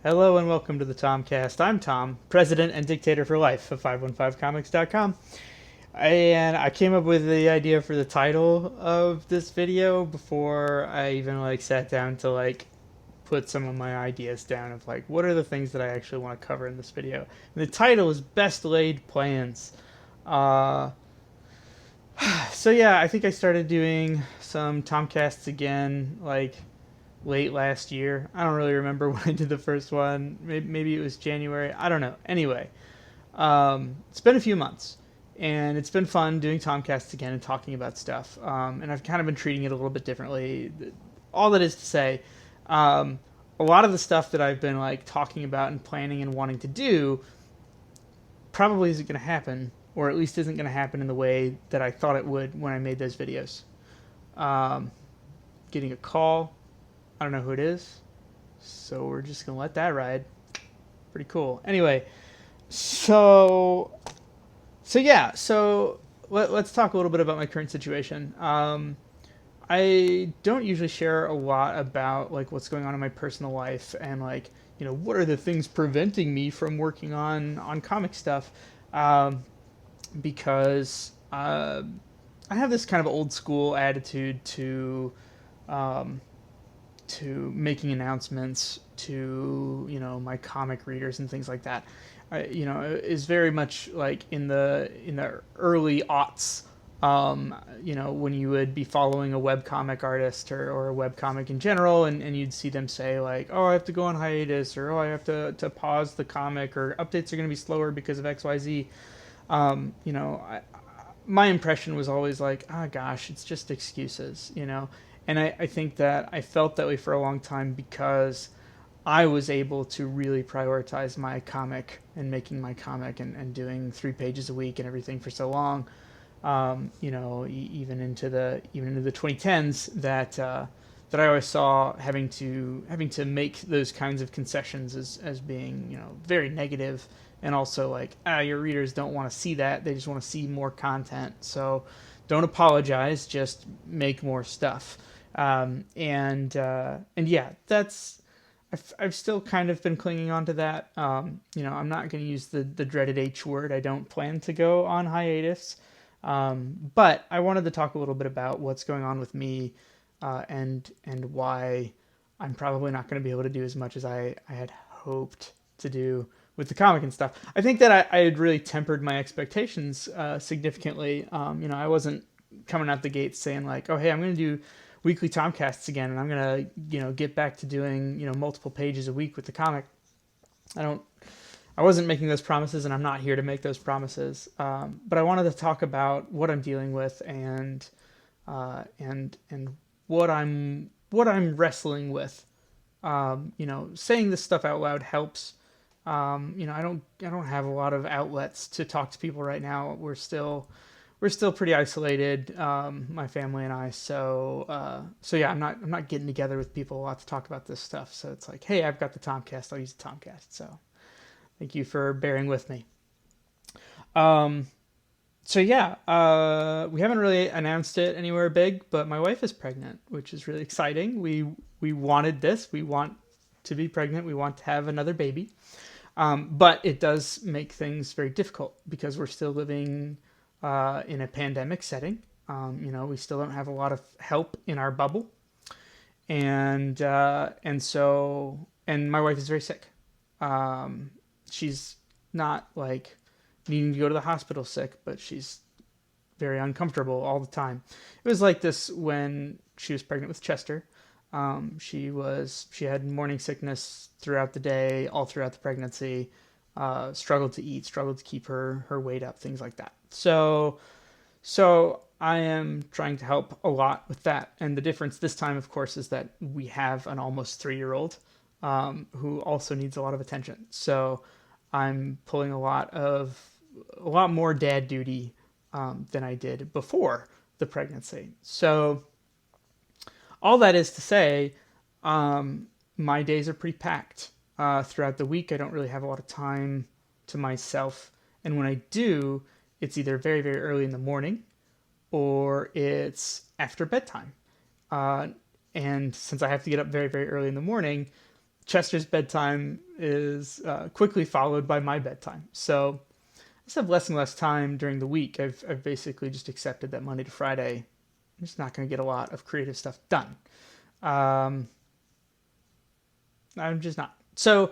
Hello and welcome to the Tomcast. I'm Tom, president and dictator for life of 515comics.com. And I came up with the idea for the title of this video before I even sat down to put some of my ideas down of what are the things that I actually want to cover in this video. And the title is Best Laid Plans. Uh so yeah, I think I started doing some Tomcasts again late last year. I don't really remember when I did the first one. Maybe it was January. I don't know. Anyway, it's been a few months, and it's been fun doing Tomcasts again and talking about stuff. And I've kind of been treating it a little bit differently. All that is to say, um, a lot of the stuff that I've been talking about and planning and wanting to do probably isn't going to happen, or at least isn't going to happen in the way that I thought it would when I made those videos. Um, Getting a call. I don't know who it is, so we're just gonna let that ride. Pretty cool. Anyway, so let's talk a little bit about my current situation. I don't usually share a lot about what's going on in my personal life and what are the things preventing me from working on comic stuff, because I have this kind of old school attitude um, to making announcements to my comic readers and things like that. Is very much like in the early aughts. When you would be following a webcomic artist or a webcomic in general, and you'd see them say oh, I have to go on hiatus, or oh, I have to pause the comic, or updates are going to be slower because of XYZ. My impression was always gosh, it's just excuses. And I think that I felt that way for a long time because I was able to really prioritize my comic and making my comic and doing 3 pages a week and everything for so long. Even into the 2010s that I always saw having to make those kinds of concessions as being very negative, and also your readers don't want to see that, they just want to see more content, so don't apologize, just make more stuff. And yeah, that's I've still kind of been clinging on to that. I'm not going to use the dreaded H word. I don't plan to go on hiatus. But I wanted to talk a little bit about what's going on with me, and why I'm probably not going to be able to do as much as I had hoped to do with the comic and stuff. I think that I had really tempered my expectations significantly. I wasn't coming out the gate saying oh, hey, I'm going to do weekly Tomcasts again, and I'm going to get back to doing multiple pages a week with the comic. I don't I wasn't making those promises, and I'm not here to make those promises. But I wanted to talk about what I'm dealing with, and what I'm wrestling with. Saying this stuff out loud helps. I don't have a lot of outlets to talk to people right now. We're still pretty isolated, my family and I. So yeah, I'm not getting together with people a lot to talk about this stuff. So it's hey, I've got the Tomcast. I'll use the Tomcast. So thank you for bearing with me. Um, so yeah, we haven't really announced it anywhere big, but my wife is pregnant, which is really exciting. We wanted this. We want to be pregnant. We want to have another baby. But it does make things very difficult because we're still living in a pandemic setting. We still don't have a lot of help in our bubble, and my wife is very sick. She's not needing to go to the hospital sick, but she's very uncomfortable all the time. It was like this when she was pregnant with Chester. She had morning sickness throughout the day, all throughout the pregnancy. Struggled to eat, struggled to keep her weight up, things like that. So I am trying to help a lot with that. And the difference this time, of course, is that we have an almost 3-year-old who also needs a lot of attention. So I'm pulling a lot more dad duty than I did before the pregnancy. So all that is to say, my days are pretty packed throughout the week. I don't really have a lot of time to myself, and when I do, it's either very, very early in the morning or it's after bedtime. Uh, and since I have to get up very, very early in the morning, Chester's bedtime is quickly followed by my bedtime. So I just have less and less time during the week. I've basically just accepted that Monday to Friday, I'm just not going to get a lot of creative stuff done. I'm just not. So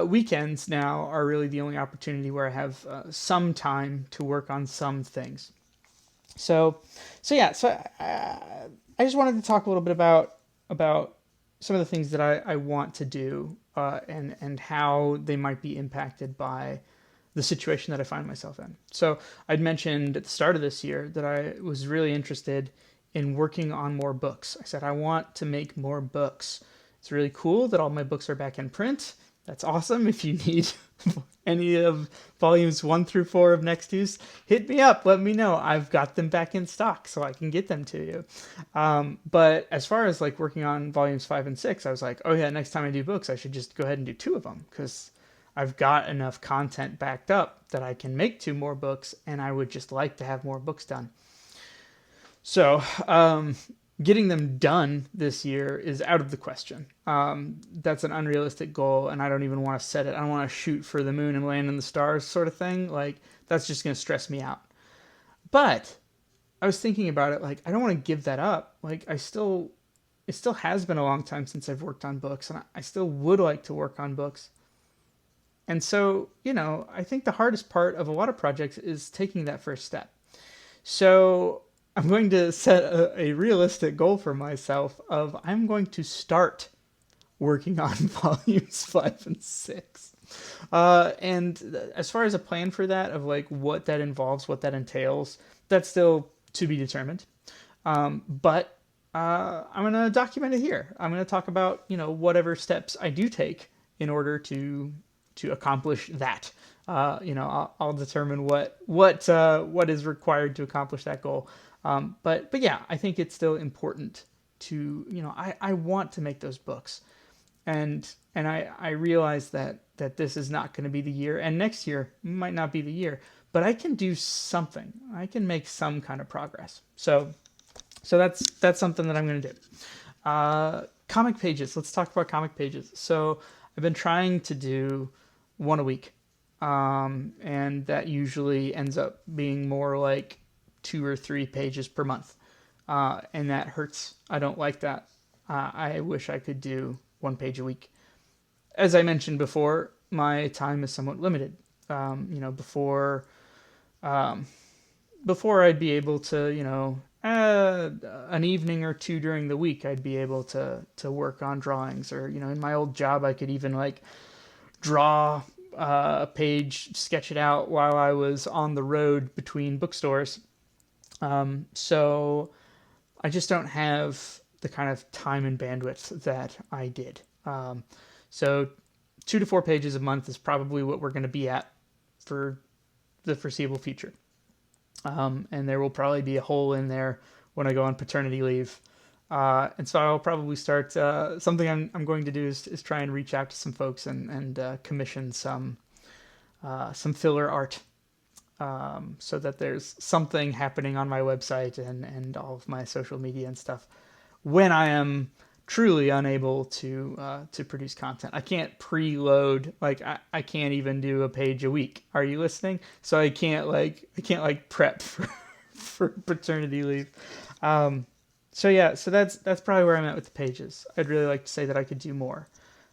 weekends now are really the only opportunity where I have some time to work on some things. So I just wanted to talk a little bit about some of the things that I want to do and how they might be impacted by the situation that I find myself in. So I'd mentioned at the start of this year that I was really interested in working on more books. I said I want to make more books. It's really cool that all my books are back in print. That's awesome. If you need any of volumes 1 through 4 of Next Use, hit me up. Let me know. I've got them back in stock so I can get them to you. But as far as like working on volumes 5 and 6, I was like, oh yeah, next time I do books, I should just go ahead and do 2 of them because I've got enough content backed up that I can make 2 more books, and I would just like to have more books done. So, getting them done this year is out of the question. That's an unrealistic goal, and I don't even want to set it. I don't want to shoot for the moon and land in the stars sort of thing. Like, that's just going to stress me out. But I was thinking about it, like, I don't want to give that up. Like, it still has been a long time since I've worked on books, and I still would like to work on books. And so, I think the hardest part of a lot of projects is taking that first step. So I'm going to set a realistic goal for myself of I'm going to start working on volumes 5 and 6. And as far as a plan for that, of like what that involves, what that entails, that's still to be determined. But I'm going to document it here. I'm going to talk about, whatever steps I do take in order to accomplish that. I'll determine what is required to accomplish that goal. But yeah, I think it's still important to, I want to make those books, and I realize that this is not going to be the year, and next year might not be the year, but I can do something. I can make some kind of progress. So that's something that I'm going to do. Comic pages. Let's talk about comic pages. So I've been trying to do 1 a week, and that usually ends up being more like 2 or 3 pages per month, and that hurts. I don't like that. I wish I could do 1 page a week. As I mentioned before, my time is somewhat limited. Before I'd be able to, an evening or 2 during the week, I'd be able to work on drawings, or, in my old job, I could even like draw a page, sketch it out while I was on the road between bookstores. So I just don't have the kind of time and bandwidth that I did. So 2 to 4 pages a month is probably what we're going to be at for the foreseeable future. And there will probably be a hole in there when I go on paternity leave. And so I'll probably start, something I'm going to do is try and reach out to some folks and commission some filler art. So that there's something happening on my website and all of my social media and stuff when I am truly unable to produce content. I can't preload, like I can't even do a page a week. Are you listening? So I can't prep for paternity leave. So that's probably where I'm at with the pages. I'd really like to say that I could do more,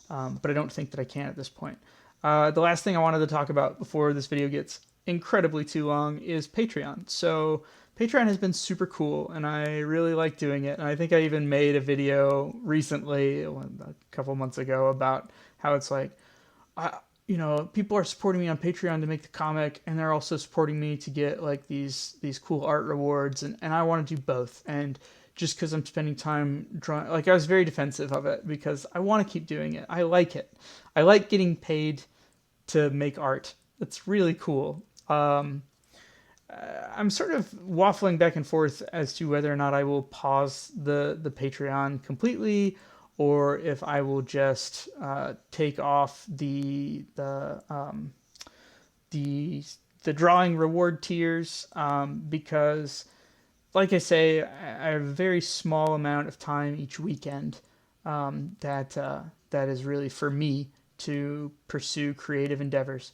but I don't think that I can at this point. The last thing I wanted to talk about before this video gets incredibly too long is Patreon. So Patreon has been super cool, and I really like doing it. And I think I even made a video recently, a couple months ago, about how it's like, people are supporting me on Patreon to make the comic, and they're also supporting me to get like these cool art rewards, and I want to do both. And just because I'm spending time drawing, like, I was very defensive of it because I want to keep doing it. I like it. I like getting paid to make art. It's really cool. I'm sort of waffling back and forth as to whether or not I will pause the Patreon completely, or if I will just take off the drawing reward tiers, because, like I say, I have a very small amount of time each weekend that is really for me to pursue creative endeavors.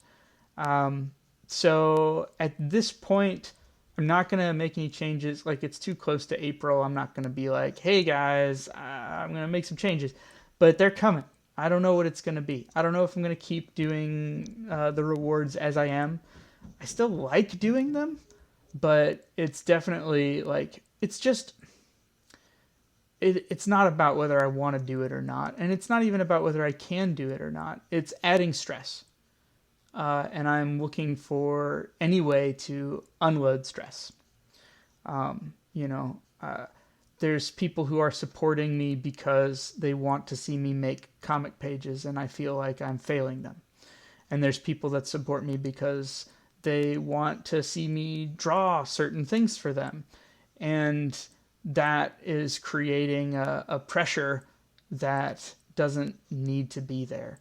Um, so at this point, I'm not going to make any changes. Like, it's too close to April. I'm not going to be like, hey guys, I'm going to make some changes. But they're coming. I don't know what it's going to be. I don't know if I'm going to keep doing the rewards as I am. I still like doing them, but it's definitely like, it's not about whether I want to do it or not. And it's not even about whether I can do it or not. It's adding stress. And I'm looking for any way to unload stress. You know, there's people who are supporting me because they want to see me make comic pages, and I feel like I'm failing them. And there's people that support me because they want to see me draw certain things for them. And that is creating a pressure that doesn't need to be there.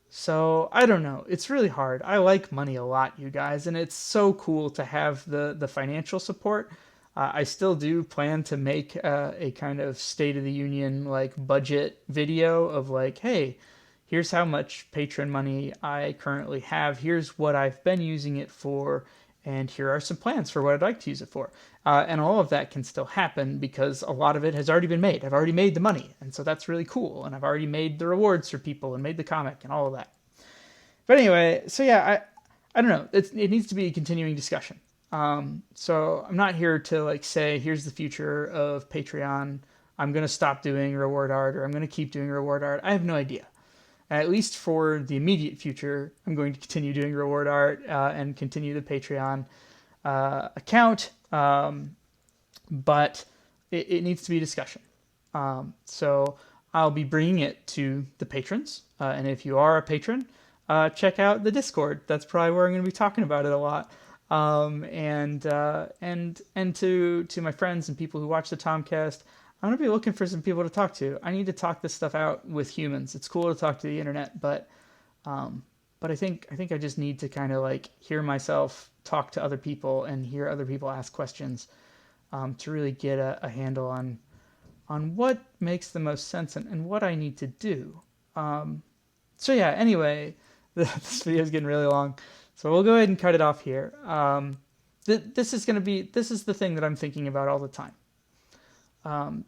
So I don't know. It's really hard. I like money a lot, you guys, and it's so cool to have the financial support. I still do plan to make a kind of State of the Union like budget video of like, hey, here's how much patron money I currently have. Here's what I've been using it for, and here are some plans for what I'd like to use it for. And all of that can still happen because a lot of it has already been made. I've already made the money, and so that's really cool. And I've already made the rewards for people and made the comic and all of that. But anyway, so yeah, I don't know. It needs to be a continuing discussion. So I'm not here to like say, here's the future of Patreon. I'm going to stop doing reward art or I'm going to keep doing reward art. I have no idea. At least for the immediate future, I'm going to continue doing reward art and continue the Patreon account. But it needs to be a discussion. So I'll be bringing it to the patrons. And if you are a patron, check out the Discord. That's probably where I'm going to be talking about it a lot. And to my friends and people who watch the Tomcast, I'm going to be looking for some people to talk to. I need to talk this stuff out with humans. It's cool to talk to the internet, but I think I just need to kind of like hear myself talk to other people and hear other people ask questions to really get a handle on what makes the most sense and what I need to do. So yeah, anyway, this video is getting really long, so we'll go ahead and cut it off here. This is the thing that I'm thinking about all the time.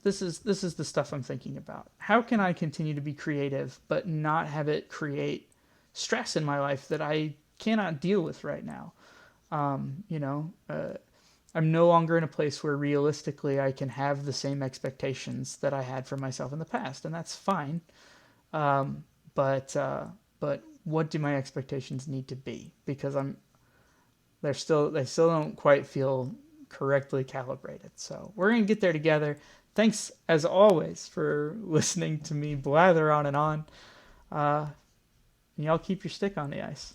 This is the stuff I'm thinking about. How can I continue to be creative but not have it create stress in my life that I cannot deal with right now? I'm no longer in a place where realistically I can have the same expectations that I had for myself in the past, and that's fine. But what do my expectations need to be? Because they still don't quite feel correctly calibrated. So we're going to get there together. Thanks, as always, for listening to me blather on and on. And y'all keep your stick on the ice.